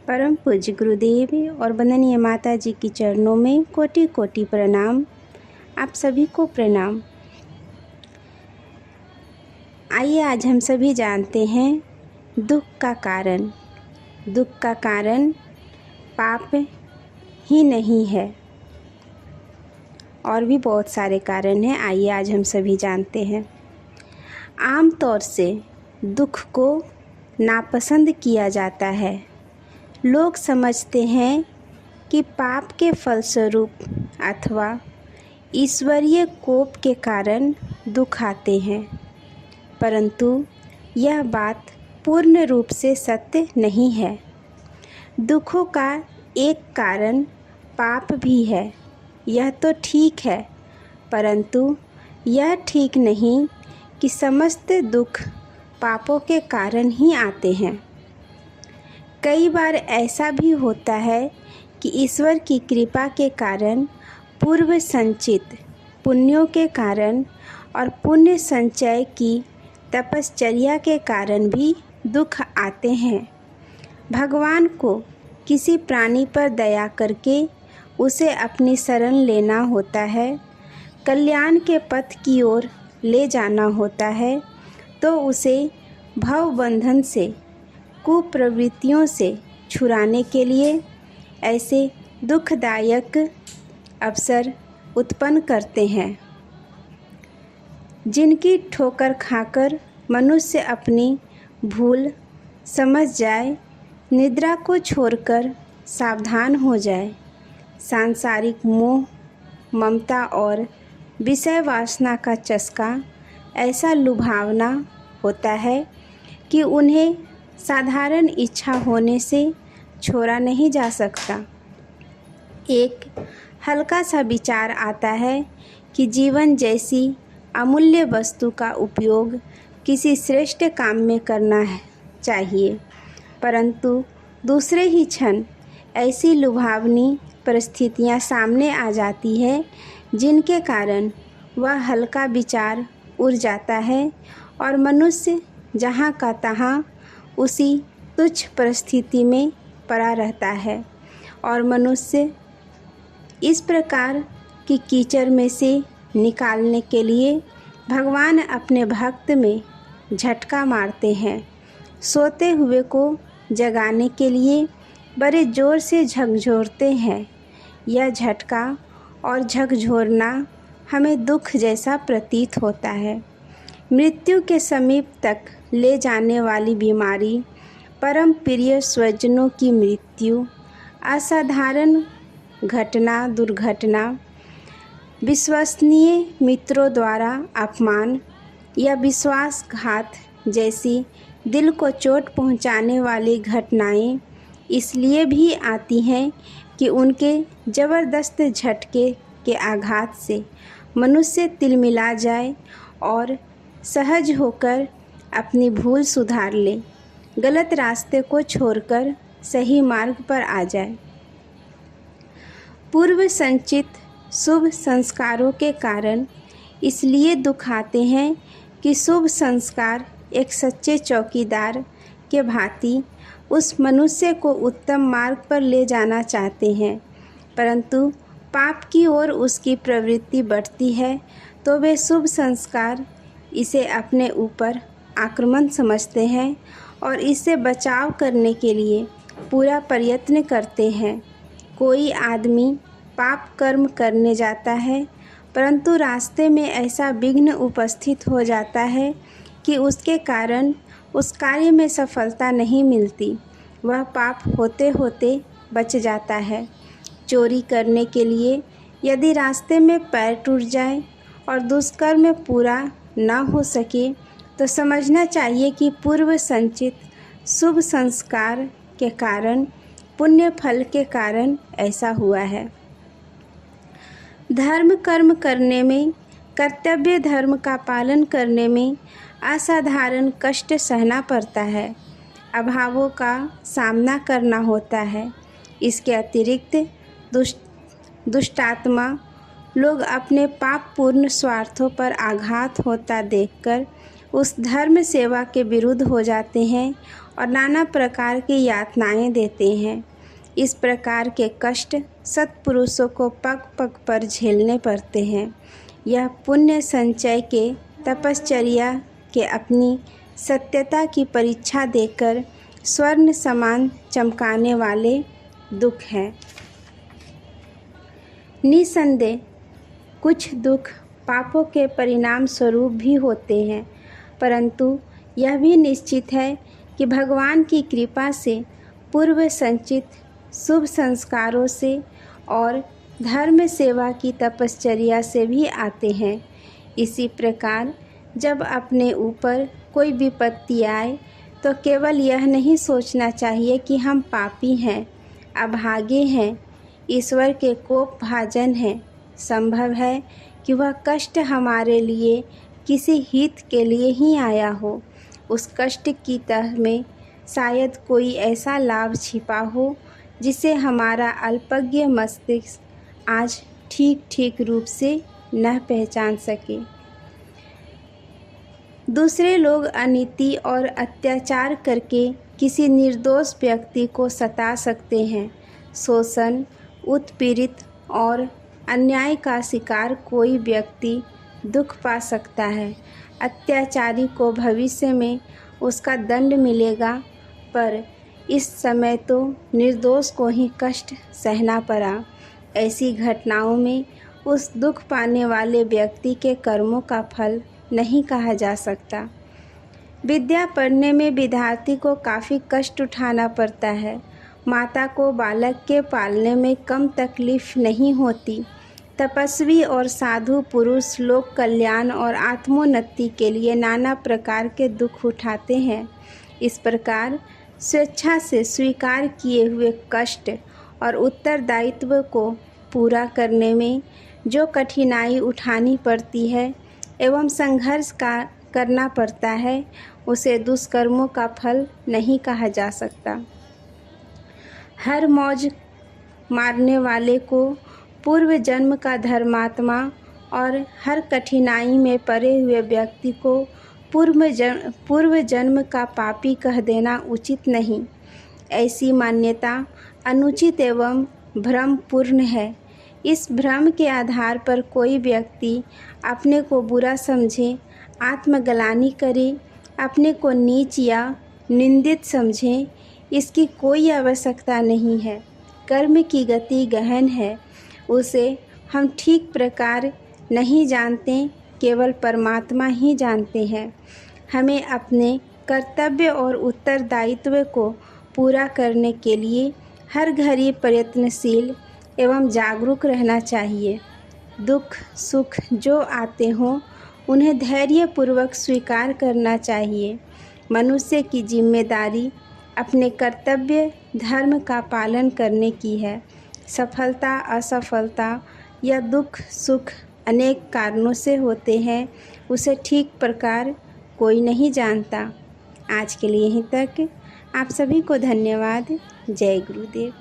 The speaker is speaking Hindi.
परम पूज्य गुरुदेव और वंदनीय माता जी की चरणों में कोटि कोटि प्रणाम। आप सभी को प्रणाम। आइए आज हम सभी जानते हैं दुख का कारण। दुख का कारण पाप ही नहीं है, और भी बहुत सारे कारण हैं। आइए आज हम सभी जानते हैं। आम तौर से दुख को नापसंद किया जाता है। लोग समझते हैं कि पाप के फलस्वरूप अथवा ईश्वरीय कोप के कारण दुख आते हैं, परंतु यह बात पूर्ण रूप से सत्य नहीं है। दुखों का एक कारण पाप भी है, यह तो ठीक है, परंतु यह ठीक नहीं कि समस्त दुख पापों के कारण ही आते हैं। कई बार ऐसा भी होता है कि ईश्वर की कृपा के कारण, पूर्व संचित पुण्यों के कारण और पुण्य संचय की तपश्चर्या के कारण भी दुख आते हैं। भगवान को किसी प्राणी पर दया करके उसे अपनी शरण लेना होता है, कल्याण के पथ की ओर ले जाना होता है, तो उसे भव बंधन से, कुप्रवृत्तियों से छुड़ाने के लिए ऐसे दुखदायक अवसर उत्पन्न करते हैं, जिनकी ठोकर खाकर मनुष्य अपनी भूल समझ जाए, निद्रा को छोड़कर सावधान हो जाए। सांसारिक मोह, ममता और विषय वासना का चस्का ऐसा लुभावना होता है कि उन्हें साधारण इच्छा होने से छोड़ा नहीं जा सकता। एक हल्का सा विचार आता है कि जीवन जैसी अमूल्य वस्तु का उपयोग किसी श्रेष्ठ काम में करना चाहिए, परंतु दूसरे ही क्षण ऐसी लुभावनी परिस्थितियां सामने आ जाती है, जिनके कारण वह हल्का विचार उड़ जाता है और मनुष्य जहाँ का तहाँ उसी तुच्छ परिस्थिति में पड़ा रहता है। और मनुष्य इस प्रकार की कीचड़ में से निकालने के लिए भगवान अपने भक्त में झटका मारते हैं। सोते हुए को जगाने के लिए बड़े ज़ोर से झकझोरते हैं। यह झटका और झकझोरना हमें दुख जैसा प्रतीत होता है। मृत्यु के समीप तक ले जाने वाली बीमारी, परम प्रिय स्वजनों की मृत्यु, असाधारण घटना, दुर्घटना, विश्वसनीय मित्रों द्वारा अपमान या विश्वासघात जैसी दिल को चोट पहुंचाने वाली घटनाएं इसलिए भी आती हैं कि उनके ज़बरदस्त झटके के आघात से मनुष्य तिलमिला जाए और सहज होकर अपनी भूल सुधार ले, गलत रास्ते को छोड़कर सही मार्ग पर आ जाए। पूर्व संचित शुभ संस्कारों के कारण इसलिए दुख आते हैं कि शुभ संस्कार एक सच्चे चौकीदार के भांति उस मनुष्य को उत्तम मार्ग पर ले जाना चाहते हैं, परंतु पाप की ओर उसकी प्रवृत्ति बढ़ती है, तो वे शुभ संस्कार इसे अपने ऊपर आक्रमण समझते हैं और इससे बचाव करने के लिए पूरा प्रयत्न करते हैं। कोई आदमी पाप कर्म करने जाता है, परंतु रास्ते में ऐसा विघ्न उपस्थित हो जाता है कि उसके कारण उस कार्य में सफलता नहीं मिलती। वह पाप होते होते बच जाता है। चोरी करने के लिए यदि रास्ते में पैर टूट जाए और दुष्कर्म पूरा ना हो सके, तो समझना चाहिए कि पूर्व संचित शुभ संस्कार के कारण, पुण्य फल के कारण ऐसा हुआ है। धर्म कर्म करने में, कर्तव्य धर्म का पालन करने में असाधारण कष्ट सहना पड़ता है, अभावों का सामना करना होता है। इसके अतिरिक्त दुष्टात्मा लोग अपने पापपूर्ण स्वार्थों पर आघात होता देखकर उस धर्म सेवा के विरुद्ध हो जाते हैं और नाना प्रकार की यातनाएं देते हैं। इस प्रकार के कष्ट सत्पुरुषों को पग पग पर झेलने पड़ते हैं। यह पुण्य संचय के तपश्चर्या के अपनी सत्यता की परीक्षा देकर स्वर्ण समान चमकाने वाले दुख हैं। निसंदेह कुछ दुख पापों के परिणाम स्वरूप भी होते हैं, परंतु यह भी निश्चित है कि भगवान की कृपा से, पूर्व संचित शुभ संस्कारों से और धर्म सेवा की तपश्चर्या से भी आते हैं। इसी प्रकार जब अपने ऊपर कोई विपत्ति आए तो केवल यह नहीं सोचना चाहिए कि हम पापी हैं, अभागे हैं, ईश्वर के कोप भाजन हैं। संभव है कि वह कष्ट हमारे लिए किसी हित के लिए ही आया हो। उस कष्ट की तह में शायद कोई ऐसा लाभ छिपा हो जिसे हमारा अल्पज्ञ मस्तिष्क आज ठीक रूप से न पहचान सके। दूसरे लोग अनीति और अत्याचार करके किसी निर्दोष व्यक्ति को सता सकते हैं। शोषण, उत्पीड़ित और अन्याय का शिकार कोई व्यक्ति दुख पा सकता है। अत्याचारी को भविष्य में उसका दंड मिलेगा, पर इस समय तो निर्दोष को ही कष्ट सहना पड़ा। ऐसी घटनाओं में उस दुख पाने वाले व्यक्ति के कर्मों का फल नहीं कहा जा सकता। विद्या पढ़ने में विद्यार्थी को काफ़ी कष्ट उठाना पड़ता है। माता को बालक के पालने में कम तकलीफ नहीं होती। तपस्वी और साधु पुरुष लोक कल्याण और आत्मोन्नति के लिए नाना प्रकार के दुख उठाते हैं। इस प्रकार स्वेच्छा से स्वीकार किए हुए कष्ट और उत्तरदायित्व को पूरा करने में जो कठिनाई उठानी पड़ती है एवं संघर्ष करना पड़ता है, उसे दुष्कर्मों का फल नहीं कहा जा सकता। हर मौज मारने वाले को पूर्व जन्म का धर्मात्मा और हर कठिनाई में पड़े हुए व्यक्ति को पूर्व जन्म का पापी कह देना उचित नहीं। ऐसी मान्यता अनुचित एवं भ्रमपूर्ण है। इस भ्रम के आधार पर कोई व्यक्ति अपने को बुरा समझे, आत्मग्लानि करे, अपने को नीच या निंदित समझे, इसकी कोई आवश्यकता नहीं है। कर्म की गति गहन है, उसे हम ठीक प्रकार नहीं जानते, केवल परमात्मा ही जानते हैं। हमें अपने कर्तव्य और उत्तरदायित्व को पूरा करने के लिए हर घड़ी प्रयत्नशील एवं जागरूक रहना चाहिए। दुख सुख जो आते हों उन्हें धैर्यपूर्वक स्वीकार करना चाहिए। मनुष्य की जिम्मेदारी अपने कर्तव्य धर्म का पालन करने की है। सफलता असफलता या दुख सुख अनेक कारणों से होते हैं, उसे ठीक प्रकार कोई नहीं जानता। आज के लिए यहीं तक। आप सभी को धन्यवाद। जय गुरुदेव।